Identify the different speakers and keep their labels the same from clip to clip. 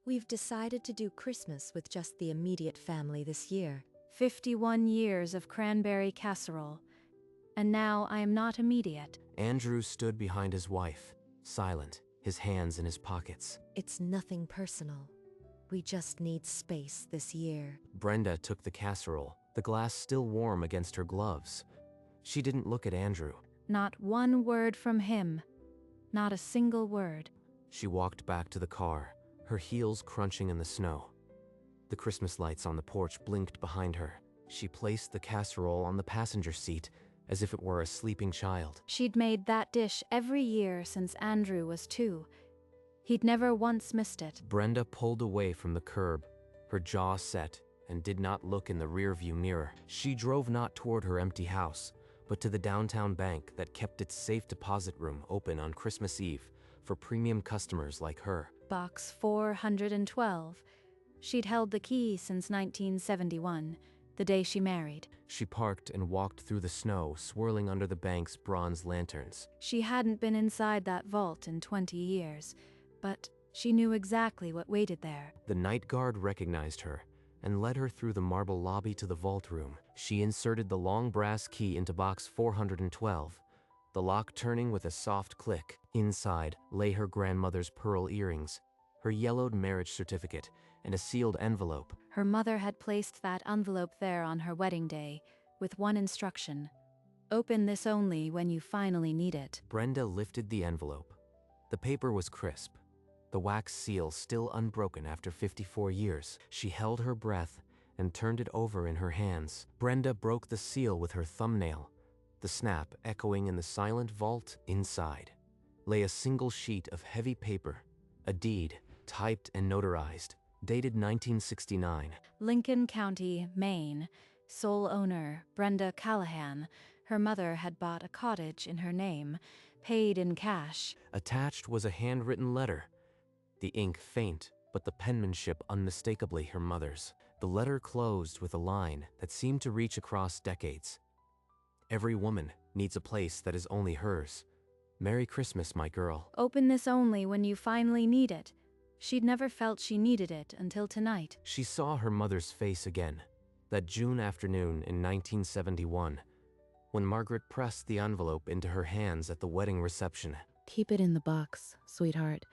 Speaker 1: We've decided to do Christmas with just the immediate family this year.
Speaker 2: 51 years of cranberry casserole. And now I am not immediate.
Speaker 3: Andrew stood behind his wife, silent, his hands in his pockets.
Speaker 1: It's nothing personal. We just need space this year.
Speaker 3: Brenda took the casserole, the glass still warm against her gloves. She didn't look at Andrew.
Speaker 2: Not one word from him. Not a single word.
Speaker 3: She walked back to the car, her heels crunching in the snow. The Christmas lights on the porch blinked behind her. She placed the casserole on the passenger seat as if it were a sleeping child.
Speaker 2: She'd made that dish every year since Andrew was 2. He'd never once missed it.
Speaker 3: Brenda pulled away from the curb, her jaw set, and did not look in the rearview mirror. She drove not toward her empty house, but to the downtown bank that kept its safe deposit room open on Christmas Eve for premium customers like her.
Speaker 2: Box 412. She'd held the key since 1971, the day she married.
Speaker 3: She parked and walked through the snow, swirling under the bank's bronze lanterns.
Speaker 2: She hadn't been inside that vault in 20 years, but she knew exactly what waited there.
Speaker 3: The night guard recognized her and led her through the marble lobby to the vault room. She inserted the long brass key into box 412, the lock turning with a soft click. Inside lay her grandmother's pearl earrings, her yellowed marriage certificate, and a sealed envelope.
Speaker 2: Her mother had placed that envelope there on her wedding day, with one instruction: open this only when you finally need it.
Speaker 3: Brenda lifted the envelope. The paper was crisp, the wax seal still unbroken after 54 years. She held her breath and turned it over in her hands. Brenda broke the seal with her thumbnail. The snap echoing in the silent vault inside lay a single sheet of heavy paper, a deed, typed and notarized, dated 1969.
Speaker 2: Lincoln County, Maine. Sole owner, Brenda Callahan. Her mother had bought a cottage in her name, paid in cash.
Speaker 3: Attached was a handwritten letter, the ink faint, but the penmanship unmistakably her mother's. The letter closed with a line that seemed to reach across decades. Every woman needs a place that is only hers. Merry Christmas, my girl.
Speaker 2: Open this only when you finally need it. She'd never felt she needed it until tonight.
Speaker 3: She saw her mother's face again, that June afternoon in 1971, when Margaret pressed the envelope into her hands at the wedding reception.
Speaker 4: Keep it in the box, sweetheart.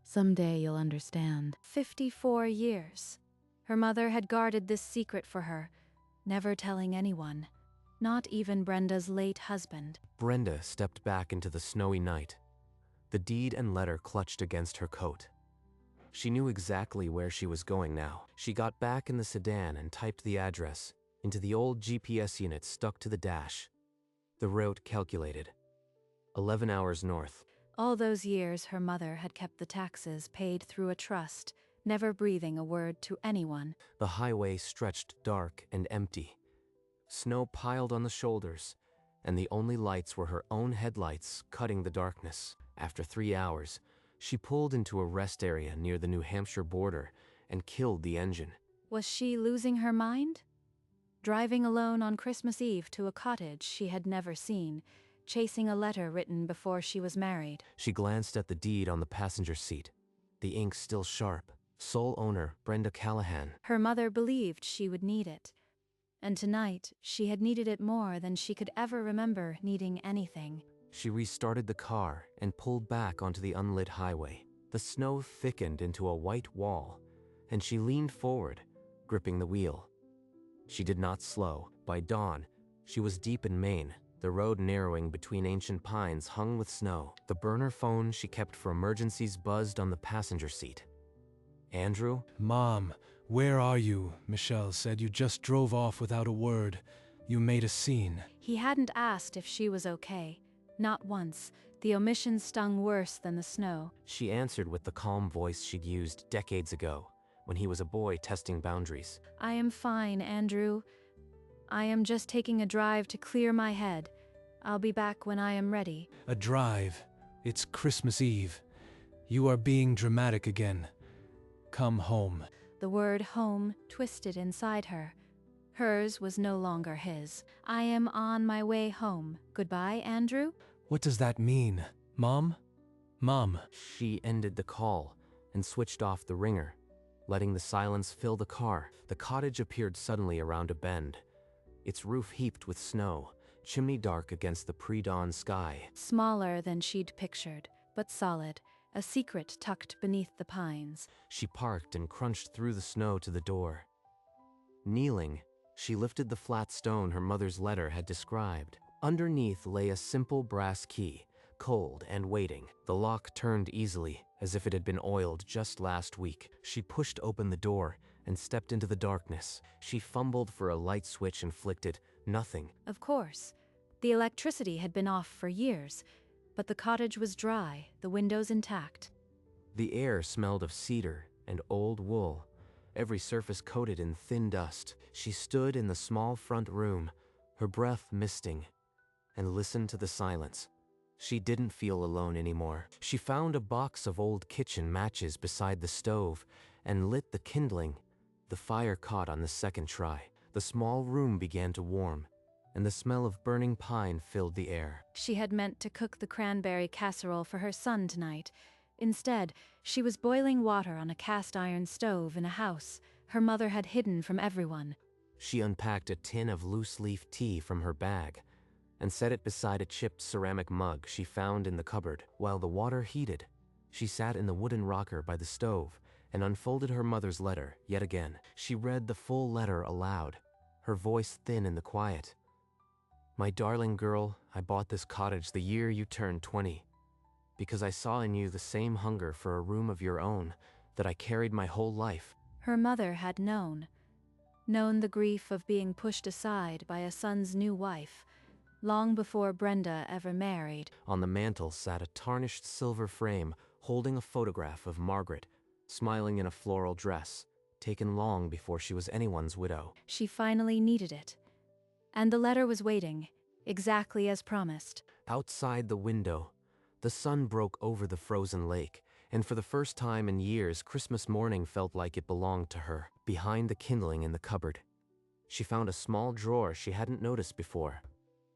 Speaker 4: Someday you'll understand.
Speaker 2: 54 years. Her mother had guarded this secret for her, never telling anyone, not even Brenda's late husband.
Speaker 3: Brenda stepped back into the snowy night, the deed and letter clutched against her coat. She knew exactly where she was going now. She got back in the sedan and typed the address into the old GPS unit stuck to the dash. The route calculated. 11 hours north.
Speaker 2: All those years her mother had kept the taxes paid through a trust, never breathing a word to anyone.
Speaker 3: The highway stretched dark and empty. Snow piled on the shoulders, and the only lights were her own headlights cutting the darkness. After 3 hours, she pulled into a rest area near the New Hampshire border and killed the engine.
Speaker 2: Was she losing her mind? Driving alone on Christmas Eve to a cottage she had never seen, chasing a letter written before she was married.
Speaker 3: She glanced at the deed on the passenger seat, the ink still sharp. Sole owner, Brenda Callahan.
Speaker 2: Her mother believed she would need it. And tonight, she had needed it more than she could ever remember needing anything.
Speaker 3: She restarted the car and pulled back onto the unlit highway. The snow thickened into a white wall, and she leaned forward, gripping the wheel. She did not slow. By dawn, she was deep in Maine, the road narrowing between ancient pines hung with snow. The burner phone she kept for emergencies buzzed on the passenger seat. Andrew?
Speaker 5: Mom, where are you? Michelle said you just drove off without a word. You made a scene.
Speaker 2: He hadn't asked if she was okay. Not once. The omission stung worse than the snow.
Speaker 3: She answered with the calm voice she'd used decades ago, when he was a boy testing boundaries.
Speaker 2: I am fine, Andrew. I am just taking a drive to clear my head. I'll be back when I am ready.
Speaker 5: A drive. It's Christmas Eve. You are being dramatic again. Come home.
Speaker 2: The word home twisted inside her. Hers was no longer his. I am on my way home. Goodbye, Andrew?
Speaker 5: What does that mean? Mom? Mom.
Speaker 3: She ended the call and switched off the ringer, letting the silence fill the car. The cottage appeared suddenly around a bend, its roof heaped with snow, chimney dark against the pre-dawn sky.
Speaker 2: Smaller than she'd pictured, but solid, a secret tucked beneath the pines.
Speaker 3: She parked and crunched through the snow to the door. Kneeling, she lifted the flat stone her mother's letter had described. Underneath lay a simple brass key, cold and waiting. The lock turned easily, as if it had been oiled just last week. She pushed open the door and stepped into the darkness. She fumbled for a light switch and flicked it. Nothing.
Speaker 2: Of course. The electricity had been off for years, but the cottage was dry, the windows intact.
Speaker 3: The air smelled of cedar and old wool, every surface coated in thin dust. She stood in the small front room, her breath misting, and listened to the silence. She didn't feel alone anymore. She found a box of old kitchen matches beside the stove and lit the kindling. The fire caught on the second try. The small room began to warm, and the smell of burning pine filled the air.
Speaker 2: She had meant to cook the cranberry casserole for her son tonight. Instead, she was boiling water on a cast-iron stove in a house her mother had hidden from everyone.
Speaker 3: She unpacked a tin of loose-leaf tea from her bag and set it beside a chipped ceramic mug she found in the cupboard. While the water heated, she sat in the wooden rocker by the stove and unfolded her mother's letter yet again. She read the full letter aloud, her voice thin in the quiet. "My darling girl, I bought this cottage the year you turned 20, because I saw in you the same hunger for a room of your own that I carried my whole life."
Speaker 2: Her mother had known the grief of being pushed aside by a son's new wife, long before Brenda ever married.
Speaker 3: On the mantel sat a tarnished silver frame holding a photograph of Margaret, smiling in a floral dress, taken long before she was anyone's widow.
Speaker 2: She finally needed it. And the letter was waiting, exactly as promised.
Speaker 3: Outside the window, the sun broke over the frozen lake, and for the first time in years, Christmas morning felt like it belonged to her. Behind the kindling in the cupboard, she found a small drawer she hadn't noticed before.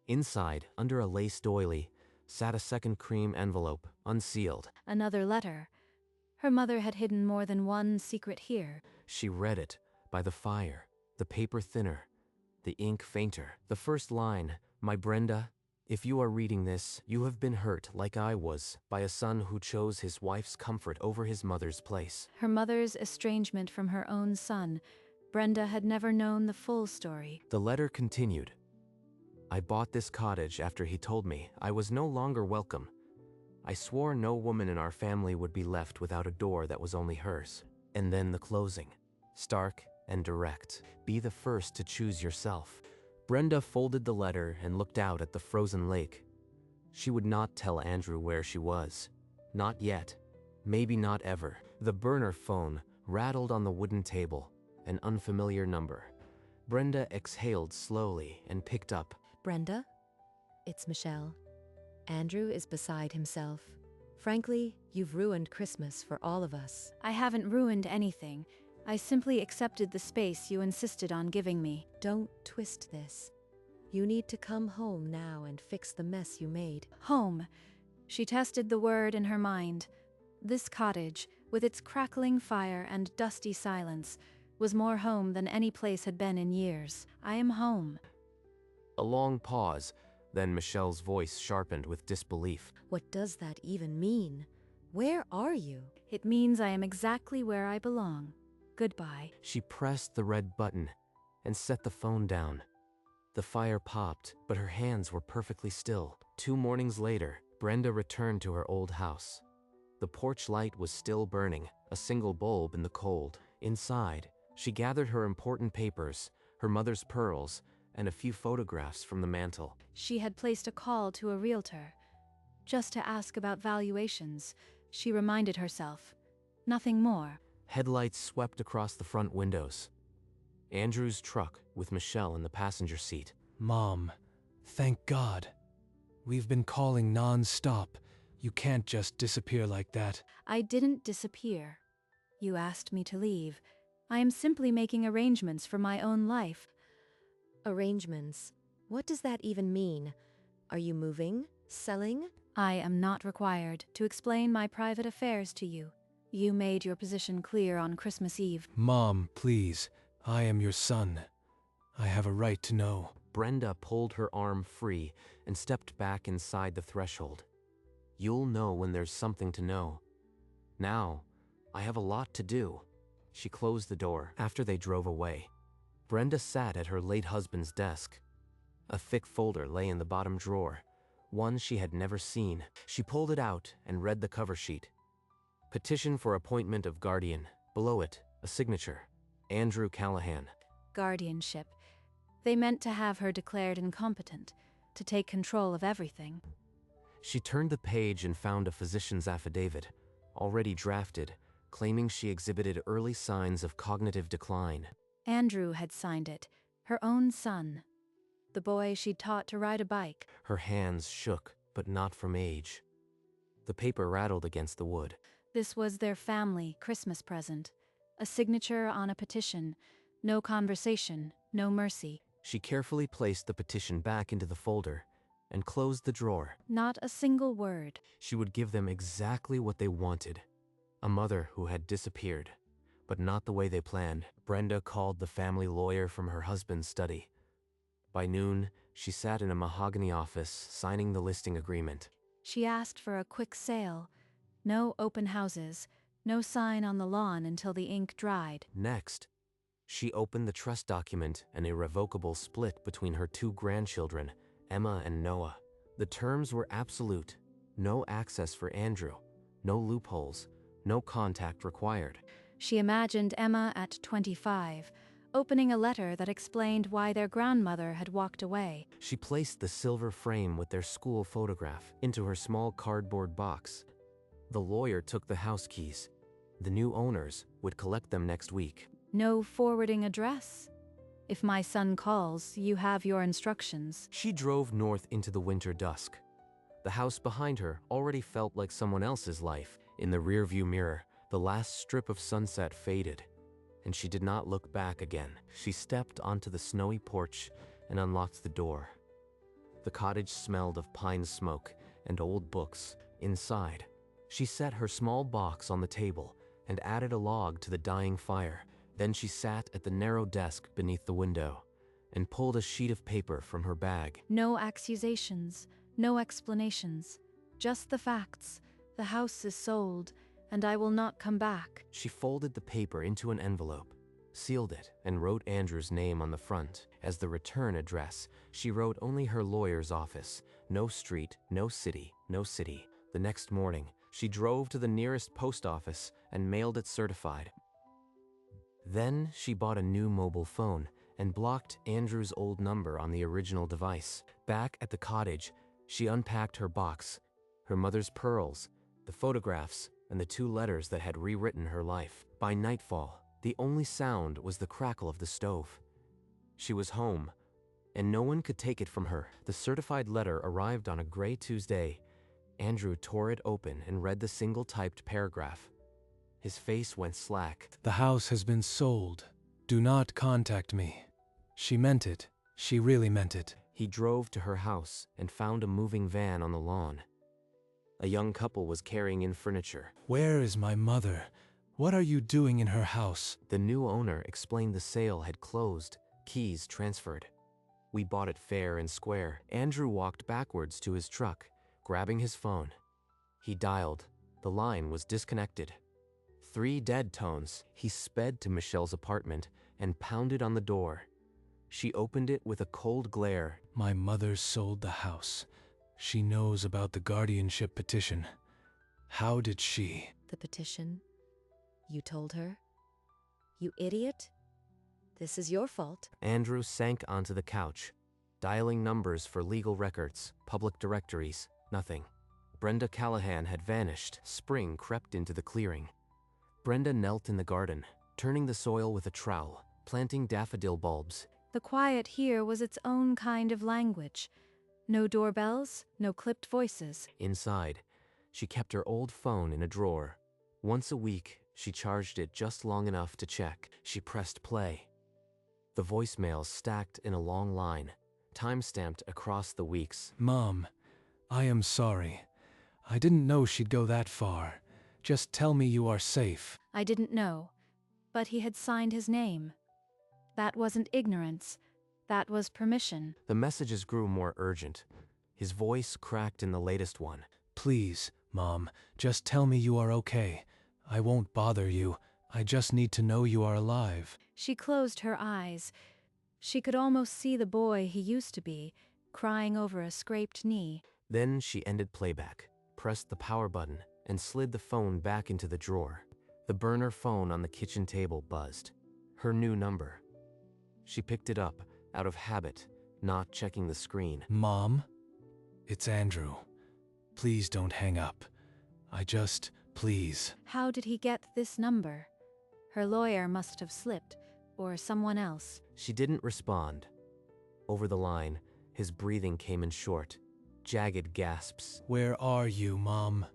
Speaker 3: Inside, under a lace doily, sat a second cream envelope, unsealed.
Speaker 2: Another letter. Her mother had hidden more than one secret here.
Speaker 3: She read it, by the fire, the paper thinner, the ink fainter. The first line, "My Brenda, if you are reading this, you have been hurt, like I was, by a son who chose his wife's comfort over his mother's place."
Speaker 2: Her mother's estrangement from her own son. Brenda had never known the full story.
Speaker 3: The letter continued. "I bought this cottage after he told me I was no longer welcome. I swore no woman in our family would be left without a door that was only hers." And then the closing, stark and direct. "Be the first to choose yourself." Brenda folded the letter and looked out at the frozen lake. She would not tell Andrew where she was. Not yet. Maybe not ever. The burner phone rattled on the wooden table, an unfamiliar number. Brenda exhaled slowly and picked up.
Speaker 1: Brenda? It's Michelle. Andrew is beside himself. Frankly, you've ruined Christmas for all of us.
Speaker 2: I haven't ruined anything. I simply accepted the space you insisted on giving me.
Speaker 1: Don't twist this. You need to come home now and fix the mess you made.
Speaker 2: Home. She tested the word in her mind. This cottage, with its crackling fire and dusty silence, was more home than any place had been in years. I am home.
Speaker 3: A long pause, then Michelle's voice sharpened with disbelief.
Speaker 1: What does that even mean? Where are you?
Speaker 2: It means I am exactly where I belong. Goodbye.
Speaker 3: She pressed the red button and set the phone down. The fire popped, but her hands were perfectly still. 2 mornings later, Brenda returned to her old house. The porch light was still burning, a single bulb in the cold. Inside, she gathered her important papers, her mother's pearls, and a few photographs from the mantel.
Speaker 2: She had placed a call to a realtor, just to ask about valuations. She reminded herself. Nothing more.
Speaker 3: Headlights swept across the front windows. Andrew's truck with Michelle in the passenger seat.
Speaker 5: Mom, thank God. We've been calling non-stop. You can't just disappear like that.
Speaker 2: I didn't disappear. You asked me to leave. I am simply making arrangements for my own life.
Speaker 1: Arrangements? What does that even mean? Are you moving? Selling?
Speaker 2: I am not required to explain my private affairs to you. You made your position clear on Christmas Eve.
Speaker 5: Mom, please. I am your son. I have a right to know.
Speaker 3: Brenda pulled her arm free and stepped back inside the threshold. You'll know when there's something to know. Now, I have a lot to do. She closed the door after they drove away. Brenda sat at her late husband's desk. A thick folder lay in the bottom drawer, one she had never seen. She pulled it out and read the cover sheet. Petition for appointment of guardian. Below it, a signature. Andrew Callahan.
Speaker 2: Guardianship. They meant to have her declared incompetent, to take control of everything.
Speaker 3: She turned the page and found a physician's affidavit, already drafted, claiming she exhibited early signs of cognitive decline.
Speaker 2: Andrew had signed it, her own son. The boy she'd taught to ride a bike.
Speaker 3: Her hands shook, but not from age. The paper rattled against the wood.
Speaker 2: This was their family Christmas present. A signature on a petition. No conversation, no mercy.
Speaker 3: She carefully placed the petition back into the folder and closed the drawer.
Speaker 2: Not a single word.
Speaker 3: She would give them exactly what they wanted. A mother who had disappeared, but not the way they planned. Brenda called the family lawyer from her husband's study. By noon, she sat in a mahogany office signing the listing agreement.
Speaker 2: She asked for a quick sale. No open houses, no sign on the lawn until the ink dried.
Speaker 3: Next, she opened the trust document, an irrevocable split between her two grandchildren, Emma and Noah. The terms were absolute. No access for Andrew, no loopholes, no contact required.
Speaker 2: She imagined Emma at 25, opening a letter that explained why their grandmother had walked away.
Speaker 3: She placed the silver frame with their school photograph into her small cardboard box. The lawyer took the house keys. The new owners would collect them next week.
Speaker 2: No forwarding address. If my son calls, you have your instructions.
Speaker 3: She drove north into the winter dusk. The house behind her already felt like someone else's life. In the rearview mirror, the last strip of sunset faded, and she did not look back again. She stepped onto the snowy porch and unlocked the door. The cottage smelled of pine smoke and old books. Inside, she set her small box on the table and added a log to the dying fire. Then she sat at the narrow desk beneath the window and pulled a sheet of paper from her bag.
Speaker 2: No accusations, no explanations, just the facts. The house is sold, and I will not come back.
Speaker 3: She folded the paper into an envelope, sealed it, and wrote Andrew's name on the front. As the return address, she wrote only her lawyer's office. No street, no city, no city. The next morning, she drove to the nearest post office and mailed it certified. Then she bought a new mobile phone and blocked Andrew's old number on the original device. Back at the cottage, she unpacked her box, her mother's pearls, the photographs, and the 2 letters that had rewritten her life. By nightfall, the only sound was the crackle of the stove. She was home, and no one could take it from her. The certified letter arrived on a gray Tuesday. Andrew tore it open and read the single-typed paragraph. His face went slack.
Speaker 5: The house has been sold. Do not contact me. She meant it. She really meant it.
Speaker 3: He drove to her house and found a moving van on the lawn. A young couple was carrying in furniture.
Speaker 5: Where is my mother? What are you doing in her house?
Speaker 3: The new owner explained the sale had closed, keys transferred. We bought it fair and square. Andrew walked backwards to his truck, grabbing his phone. He dialed. The line was disconnected. 3 dead tones. He sped to Michelle's apartment and pounded on the door. She opened it with a cold glare.
Speaker 5: My mother sold the house. She knows about the guardianship petition. How did she?
Speaker 1: The petition? You told her? You idiot? This is your fault.
Speaker 3: Andrew sank onto the couch, dialing numbers for legal records, public directories, nothing. Brenda Callahan had vanished. Spring crept into the clearing. Brenda knelt in the garden, turning the soil with a trowel, planting daffodil bulbs.
Speaker 2: The quiet here was its own kind of language. No doorbells, no clipped voices.
Speaker 3: Inside, she kept her old phone in a drawer. Once a week, she charged it just long enough to check. She pressed play. The voicemails stacked in a long line, time-stamped across the weeks.
Speaker 5: Mom, I am sorry. I didn't know she'd go that far. Just tell me you are safe.
Speaker 2: I didn't know, but he had signed his name. That wasn't ignorance. That was permission.
Speaker 3: The messages grew more urgent. His voice cracked in the latest one.
Speaker 5: Please, Mom, just tell me you are okay. I won't bother you. I just need to know you are alive.
Speaker 2: She closed her eyes. She could almost see the boy he used to be, crying over a scraped knee.
Speaker 3: Then she ended playback, pressed the power button, and slid the phone back into the drawer. The burner phone on the kitchen table buzzed. Her new number. She picked it up, out of habit, not checking the screen.
Speaker 5: Mom? It's Andrew. Please don't hang up. Please.
Speaker 2: How did he get this number? Her lawyer must have slipped, or someone else.
Speaker 3: She didn't respond. Over the line, his breathing came in short, jagged gasps.
Speaker 5: Where are you, Mom?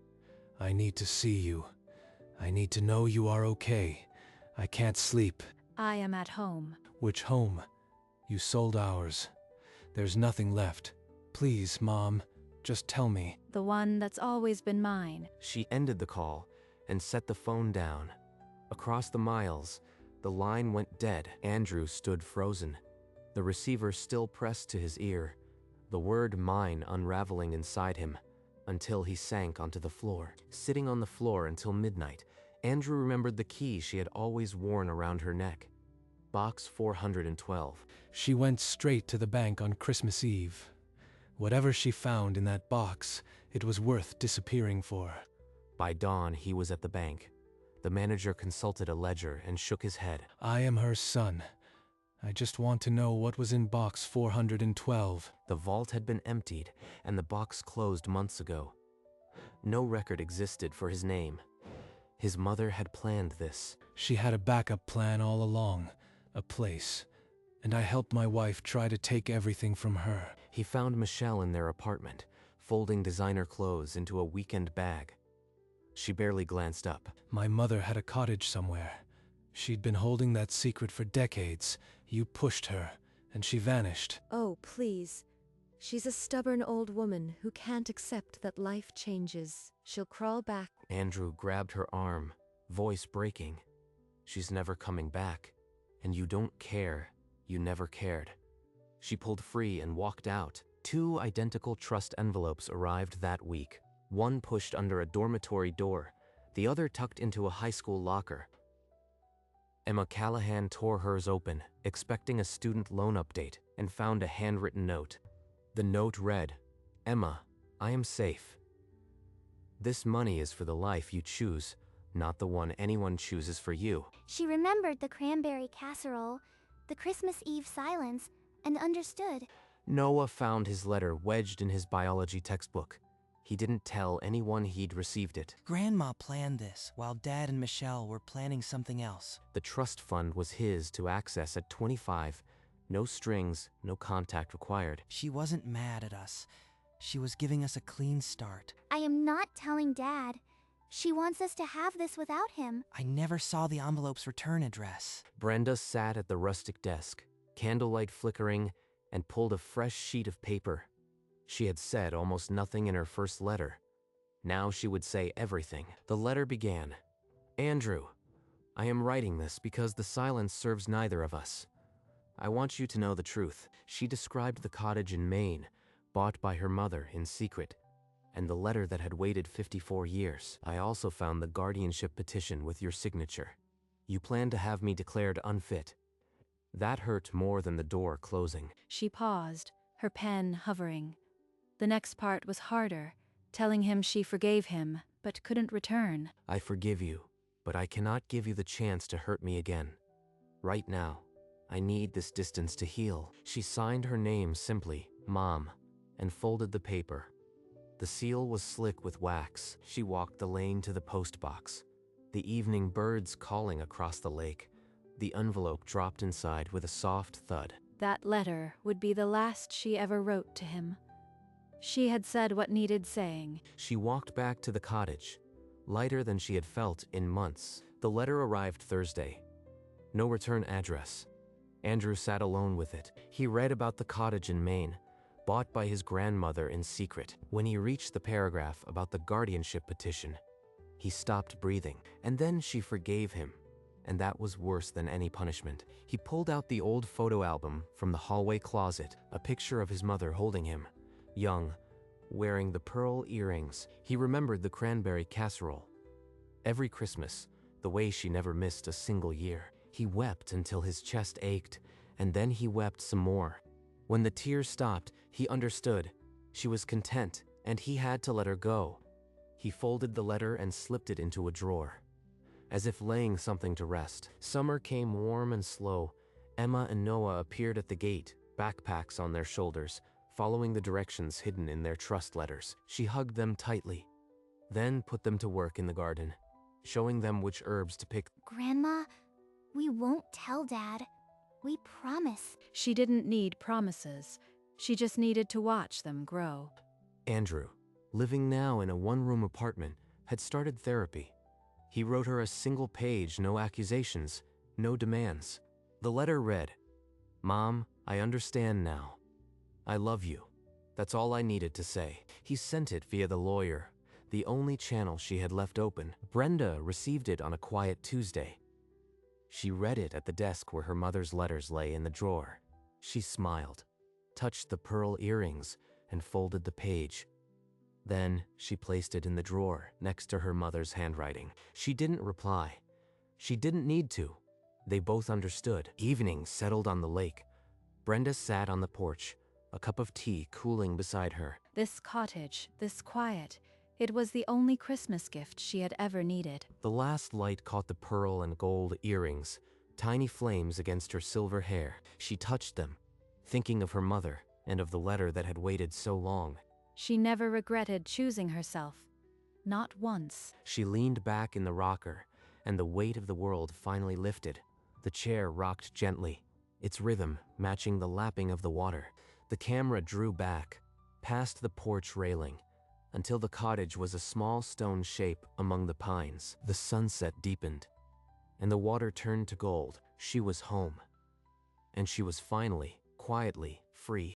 Speaker 5: I need to see you. I need to know you are okay. I can't sleep.
Speaker 2: I am at home.
Speaker 5: Which home? You sold ours. There's nothing left. Please, Mom, just tell me.
Speaker 2: The one that's always been mine.
Speaker 3: She ended the call and set the phone down. Across the miles, the line went dead. Andrew stood frozen, the receiver still pressed to his ear, the word mine unraveling inside him, until he sank onto the floor. Sitting on the floor until midnight, Andrew remembered the key she had always worn around her neck. Box 412.
Speaker 5: She went straight to the bank on Christmas Eve. Whatever she found in that box, it was worth disappearing for.
Speaker 3: By dawn, he was at the bank. The manager consulted a ledger and shook his head.
Speaker 5: I am her son. I just want to know what was in box 412.
Speaker 3: The vault had been emptied, and the box closed months ago. No record existed for his name. His mother had planned this.
Speaker 5: She had a backup plan all along, a place, and I helped my wife try to take everything from her.
Speaker 3: He found Michelle in their apartment, folding designer clothes into a weekend bag. She barely glanced up.
Speaker 5: My mother had a cottage somewhere. She'd been holding that secret for decades. You pushed her, and she vanished.
Speaker 1: Oh, please. She's a stubborn old woman who can't accept that life changes. She'll crawl back.
Speaker 3: Andrew grabbed her arm, voice breaking. She's never coming back. And you don't care. You never cared. She pulled free and walked out. 2 identical trust envelopes arrived that week. One pushed under a dormitory door, the other tucked into a high school locker. Emma Callahan tore hers open, expecting a student loan update, and found a handwritten note. The note read, "Emma, I am safe. This money is for the life you choose, not the one anyone chooses for you."
Speaker 6: She remembered the cranberry casserole, the Christmas Eve silence, and understood.
Speaker 3: Noah found his letter wedged in his biology textbook. He didn't tell anyone he'd received it.
Speaker 7: Grandma planned this while Dad and Michelle were planning something else.
Speaker 3: The trust fund was his to access at 25. No strings, no contact required.
Speaker 7: She wasn't mad at us. She was giving us a clean start.
Speaker 6: I am not telling Dad. She wants us to have this without him.
Speaker 7: I never saw the envelope's return address.
Speaker 3: Brenda sat at the rustic desk, candlelight flickering, and pulled a fresh sheet of paper. She had said almost nothing in her first letter. Now she would say everything. The letter began, "Andrew, I am writing this because the silence serves neither of us. I want you to know the truth." She described the cottage in Maine, bought by her mother in secret, and the letter that had waited 54 years. "I also found the guardianship petition with your signature. You planned to have me declared unfit." That hurt more than the door closing.
Speaker 2: She paused, her pen hovering. The next part was harder, telling him she forgave him, but couldn't return.
Speaker 3: "I forgive you, but I cannot give you the chance to hurt me again. Right now, I need this distance to heal." She signed her name simply, Mom, and folded the paper. The seal was slick with wax. She walked the lane to the post box. The evening birds calling across the lake. The envelope dropped inside with a soft thud.
Speaker 2: That letter would be the last she ever wrote to him. She had said what needed saying.
Speaker 3: She walked back to the cottage, lighter than she had felt in months. The letter arrived Thursday. No return address. Andrew sat alone with it. He read about the cottage in Maine, bought by his grandmother in secret. When he reached the paragraph about the guardianship petition, He stopped breathing, and then she forgave him, and that was worse than any punishment. He pulled out the old photo album from the hallway closet, a picture of his mother holding him, young, wearing the pearl earrings. He remembered the cranberry casserole. Every Christmas, the way she never missed a single year. He wept until his chest ached, and then he wept some more. When the tears stopped, he understood. She was content, and he had to let her go. He folded the letter and slipped it into a drawer, as if laying something to rest. Summer came warm and slow. Emma and Noah appeared at the gate, backpacks on their shoulders, following the directions hidden in their trust letters. She hugged them tightly, then put them to work in the garden, showing them which herbs to pick.
Speaker 6: Grandma, we won't tell Dad. We promise.
Speaker 2: She didn't need promises. She just needed to watch them grow.
Speaker 3: Andrew, living now in a one-room apartment, had started therapy. He wrote her a single page, no accusations, no demands. The letter read, "Mom, I understand now. I love you." That's all I needed to say. He sent it via the lawyer, the only channel she had left open. Brenda received it on a quiet Tuesday. She read it at the desk where her mother's letters lay in the drawer. She smiled, touched the pearl earrings, and folded the page. Then she placed it in the drawer next to her mother's handwriting. She didn't reply. She didn't need to. They both understood. Evening settled on the lake. Brenda sat on the porch, a cup of tea cooling beside her.
Speaker 2: This cottage, this quiet, it was the only Christmas gift she had ever needed.
Speaker 3: The last light caught the pearl and gold earrings, tiny flames against her silver hair. She touched them, thinking of her mother and of the letter that had waited so long.
Speaker 2: She never regretted choosing herself. Not once.
Speaker 3: She leaned back in the rocker, and the weight of the world finally lifted. The chair rocked gently, its rhythm matching the lapping of the water. The camera drew back, past the porch railing, until the cottage was a small stone shape among the pines. The sunset deepened, and the water turned to gold. She was home. And she was finally, quietly, free.